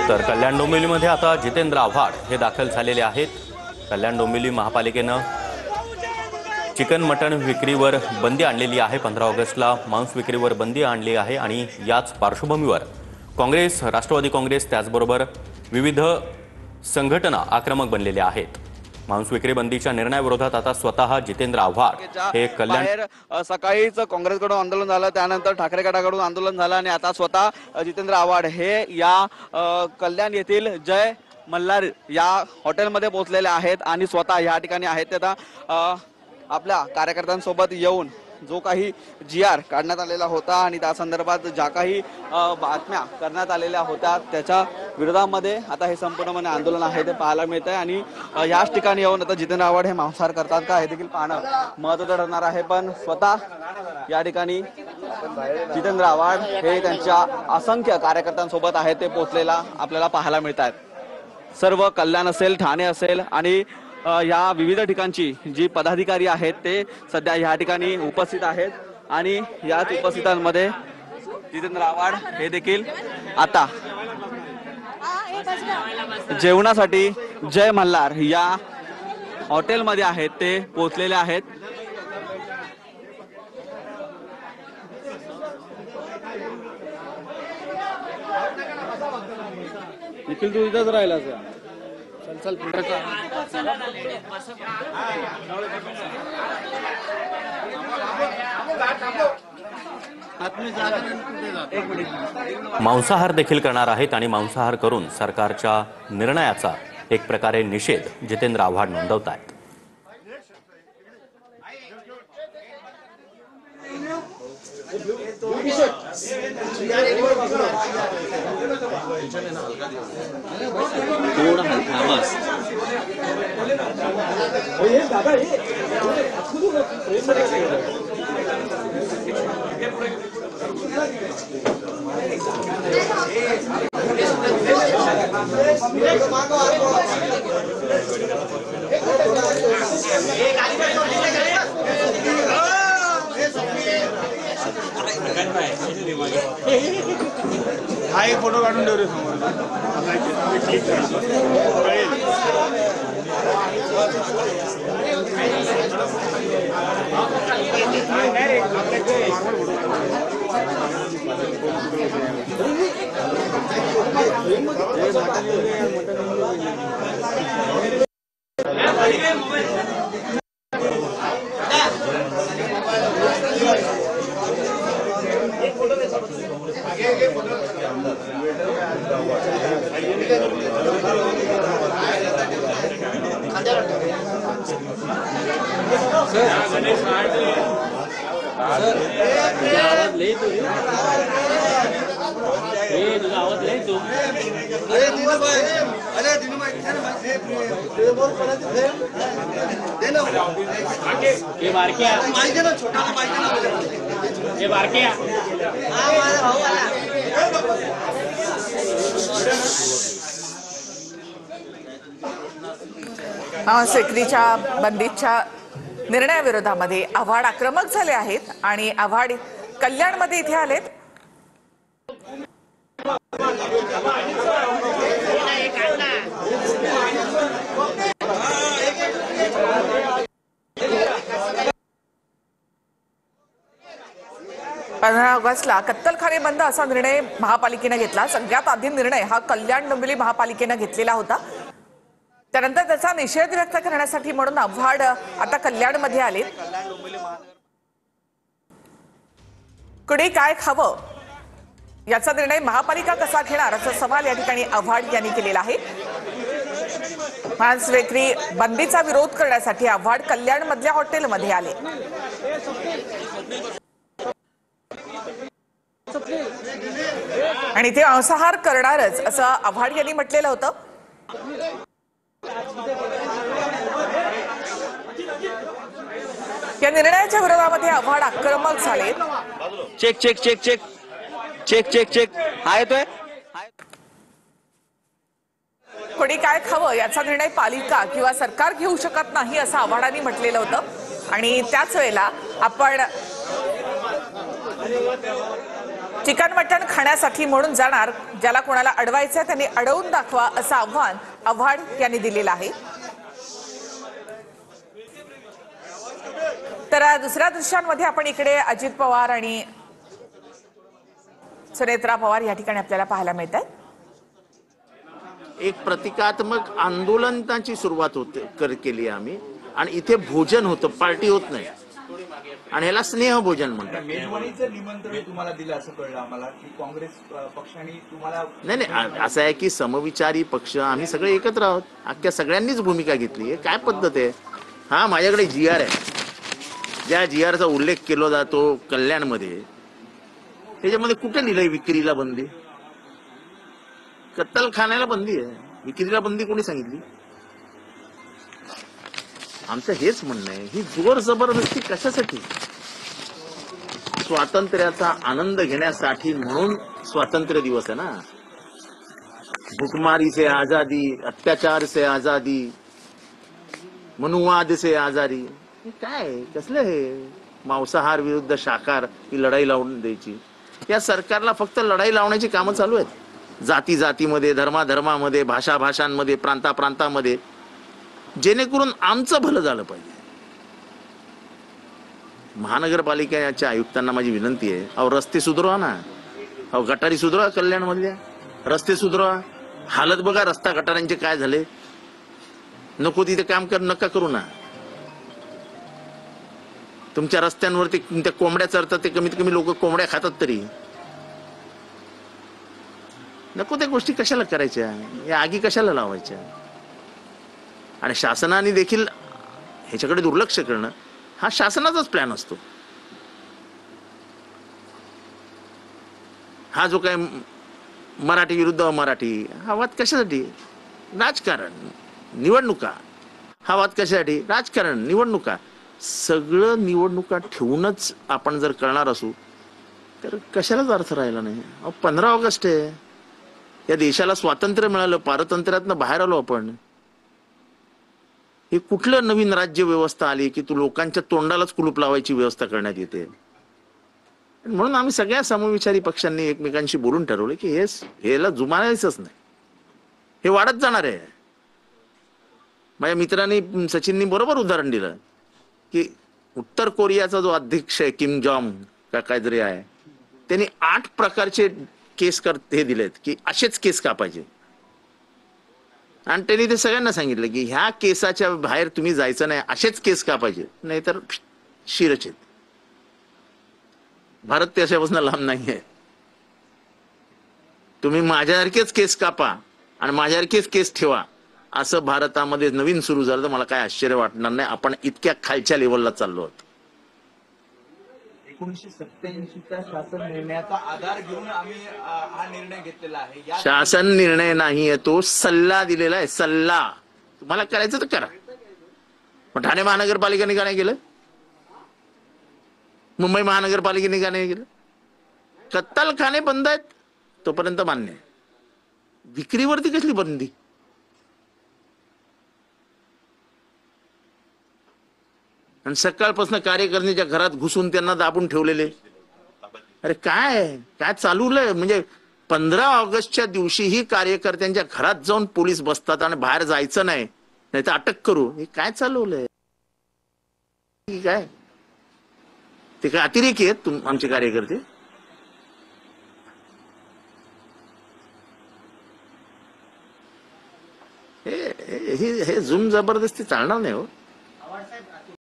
तर कल्याण डोंबिवलीमध्ये आता जितेंद्र आव्हाड हे दाखल झालेले आहेत। कल्याण डोंबिवली महापालिकेनं चिकन मटण विक्रीवर बंदी आणलेली आहे। 15 ऑगस्टला मांस विक्रीवर बंदी आणली आहे आणि याच पार्श्वभूमीवर काँग्रेस, राष्ट्रवादी काँग्रेस त्याचबरोबर विविध संघटना आक्रमक बनलेल्या आहेत। मांस विक्री बंदीच्या निर्णयाविरोधात आता स्वतः जितेंद्र आव्हाड हे कल्याण सकाळीच काँग्रेसकडून आंदोलन झालं, त्यानंतर ठाकरे गटाकडून आंदोलन झालं आणि आता स्वतः जितेंद्र आव्हाड हे या कल्याण येथील जय मल्हार या हॉटेलमध्ये पोहोचलेले आहेत आणि स्वतः या ठिकाणी आहेत ते आता आपल्या कार्यकर्त्यांसोबत येऊन जो काही GR काढण्यात आलेला होता आणि त्या संदर्भात ज्या काही बातम्या करण्यात आलेल्या होत्या त्याच्या विरोधामध्ये आता हे संपूर्णपणे आंदोलन आहे ते पाहायला मिळत आहे। आणि याच ठिकाणी येऊन आता जितेंद्र आव्हाड हे मांसाहार करतात का हे देखील पाहणं महत्त्वाचं ठरणार आहे। पण स्वतः या ठिकाणी जितेंद्र आव्हाड हे त्यांच्या असंख्य कार्यकर्त्यांसोबत आहे ते पोहोचलेला आपल्याला पाहायला मिळत आहेत। सर्व कल्याण असेल, ठाणे असेल आणि या विविध ठिकाणची जी पदाधिकारी आहेत ते सध्या या ठिकाणी उपस्थित आहेत आणि याच उपस्थितांमध्ये जितेंद्र आव्हाड हे देखील आता जेवणासाठी जय मल्हार या हॉटेलमध्ये आहेत ते पोहोचलेले आहेत। निखिल तू इथंच राहिला चल मांसाहार देखील करणार आहेत आणि मांसाहार करून सरकारच्या निर्णयाचा एक प्रकारे निषेध जितेंद्र आव्हाड नोंदवत आहेत। हा एक फोटो काढून ठेवले समोर मांस विक्रीच्या बंदीच्या निर्णयाविरोधामध्ये आव्हाड आक्रमक झाले आहेत आणि आव्हाड कल्याणमध्ये इथे आलेत। ऑगस्टला कत्तलखाने बंद असा निर्णय महापालिकेने घेतला। सगळ्यात आधी निर्णय हा कल्याण डोंबिवली महापालिकेने घेतलेला होता। त्यानंतर त्याचा निषेध व्यक्त करण्यासाठी म्हणून आव्हाड आता कल्याणमध्ये आले। कुणी काय खावं याचा निर्णय महापालिका कसा घेणार असा सवाल या ठिकाणी आव्हाड यांनी केलेला आहे। मांस विक्री बंदीचा विरोध करण्यासाठी आव्हाड कल्याणमधल्या हॉटेलमध्ये आले आणि ते मांसाहार करणारच असं आव्हाड यांनी म्हटलेलं होतं। या निर्णयाच्या विरोधामध्ये आव्हाड आक्रमक check. Check check check check check check चेक हा येतोय। कोणी काय खावं याचा निर्णय पालिका किंवा सरकार घेऊ शकत नाही असं आव्हाडांनी म्हटलेलं होतं आणि त्याच वेळेला आपण चिकन मटण खाण्यासाठी म्हणून जाणार, ज्याला कोणाला अडवायचं त्यांनी अडवून दाखवा असं आव्हान आव्हाड यांनी दिलेलं आहे. तर दुसऱ्या दृश्यांमध्ये आपण इकडे अजित पवार आणि सुनेत्रा पवार या ठिकाणी आपल्याला पाहायला मिळत आहेत. एक प्रतिकात्मक आंदोलनाची सुरुवात केली आम्ही आणि इथे भोजन होतं, पार्टी होत नाही आणि ह्याला स्नेह भोजन म्हणतात. मेजवानीचं निमंत्रण तुम्हाला दिलं असं कळलं आम्हाला की काँग्रेस पक्षाने तुम्हाला. नाही, असं आहे की समविचारी पक्ष आम्ही सगळे एकत्र आहोत. अख्ख्या सगळ्यांनीच भूमिका घेतली. हे काय पद्धत आहे? हा, माझ्याकडे GR आहे. ज्या GRचा उल्लेख केला जातो कल्याणमध्ये, त्याच्यामध्ये कुठे लिहिलंय विक्रीला बंदी? कत्तलखान्याला बंदी आहे, विक्रीला बंदी कोणी सांगितली? आमचं हेच म्हणणं आहे, ही जोर जबरदस्ती कशासाठी? स्वातंत्र्याचा आनंद घेण्यासाठी म्हणून स्वातंत्र्य दिवस आहे ना. भुखमारी से आजादी, अत्याचार से आजादी, मनुवाद से आजादी. हे काय कसलं हे? मांसाहार विरुद्ध शाकाहार ही लढाई लावून द्यायची. या सरकारला फक्त लढाई लावण्याची कामं चालू आहेत. जाती जातीमध्ये, धर्माधर्मामध्ये, भाषा भाषांमध्ये, प्रांतामध्ये, जेणेकरून आमचं भलं झालं पाहिजे. महानगरपालिकेच्या आयुक्तांना माझी विनंती आहे, अहो रस्ते सुधारवा ना. अहो गटारी सुधारवा, कल्याण मधल्या रस्ते सुधारवा. हालत बघा रस्ता गटारांचे काय झाले. नको तिथे काम नका करू ना. तुमच्या रस्त्यांवरती त्या कोंबड्या चरतात, ते कमीत कमी लोक कोंबड्या खातात तरी. नको त्या गोष्टी कशाला करायच्या, या आगी कशाला लावायच्या? आणि शासनाने देखील ह्याच्याकडे दुर्लक्ष करणं हा शासनाचाच प्लॅन असतो. हा जो काय मराठी विरुद्ध अमराठी हा वाद कशासाठी? राजकारण, निवडणुका. हा वाद कशासाठी? राजकारण, निवडणुका. सगळं निवडणुका ठेवूनच आपण जर करणार असू तर कशालाच अर्थ राहिला नाही. 15 ऑगस्ट आहे. या देशाला स्वातंत्र्य मिळालं, पारतंत्र्यातनं बाहेर आलो आपण. हे कुठलं नवीन राज्य व्यवस्था आली की तू लोकांच्या तोंडालाच कुलूप लावायची व्यवस्था करण्यात येते? म्हणून आम्ही सगळ्या समविचारी पक्षांनी एकमेकांशी बोलून ठरवलं की हेला जुमानायचंच नाही. हे वाढत जाणार आहे. माझ्या मित्रांनी सचिननी बरोबर उदाहरण दिलं की उत्तर कोरियाचा जो अध्यक्ष आहे किम जॉंग का काहीतरी आहे, त्यांनी 8 प्रकारचे केस हे दिलेत की असेच केस कापायचे. आणि त्यांनी ते सगळ्यांना सांगितलं की ह्या केसाच्या बाहेर तुम्ही जायचं नाही, असेच केस कापायचे, नाहीतर शिरच्छेद. भारत त्याच्यापासून लांब नाहीये. तुम्ही माझ्यासारखेच केस कापा आणि माझ्यासारखेच केस ठेवा, असं भारतामध्ये नवीन सुरू झालं तर मला काय आश्चर्य वाटणार नाही. आपण इतक्या खालच्या लेवलला चाललो आहोत. 1987च्या शासन निर्णयाचा आधार घेऊन आम्ही हा निर्णय घेतलेला आहे. शासन निर्णय नाहीये, तो सल्ला दिलेला आहे. सल्ला. तुम्हाला करायचं तर करा. पण ठाणे महानगरपालिकेने का नाही केलं? मुंबई महानगरपालिकेने का नाही केलं? कत्तलखाने बंद आहेत तोपर्यंत मान्य आहे. विक्रीवरती कसली बंदी? आणि सकाळपासून कार्यकर्त्यांच्या घरात घुसून त्यांना दाबून ठेवलेले. अरे काय काय चालूलंय? म्हणजे 15 ऑगस्टच्या दिवशीही कार्यकर्त्यांच्या घरात जाऊन पोलीस बसतात आणि बाहेर जायचं नाही, नाही तर अटक करू. हे काय चालवलंय? काय ते काय अतिरेकी आहेत आमचे कार्यकर्ते? हे जुम जबरदस्ती चालणार नाही हो.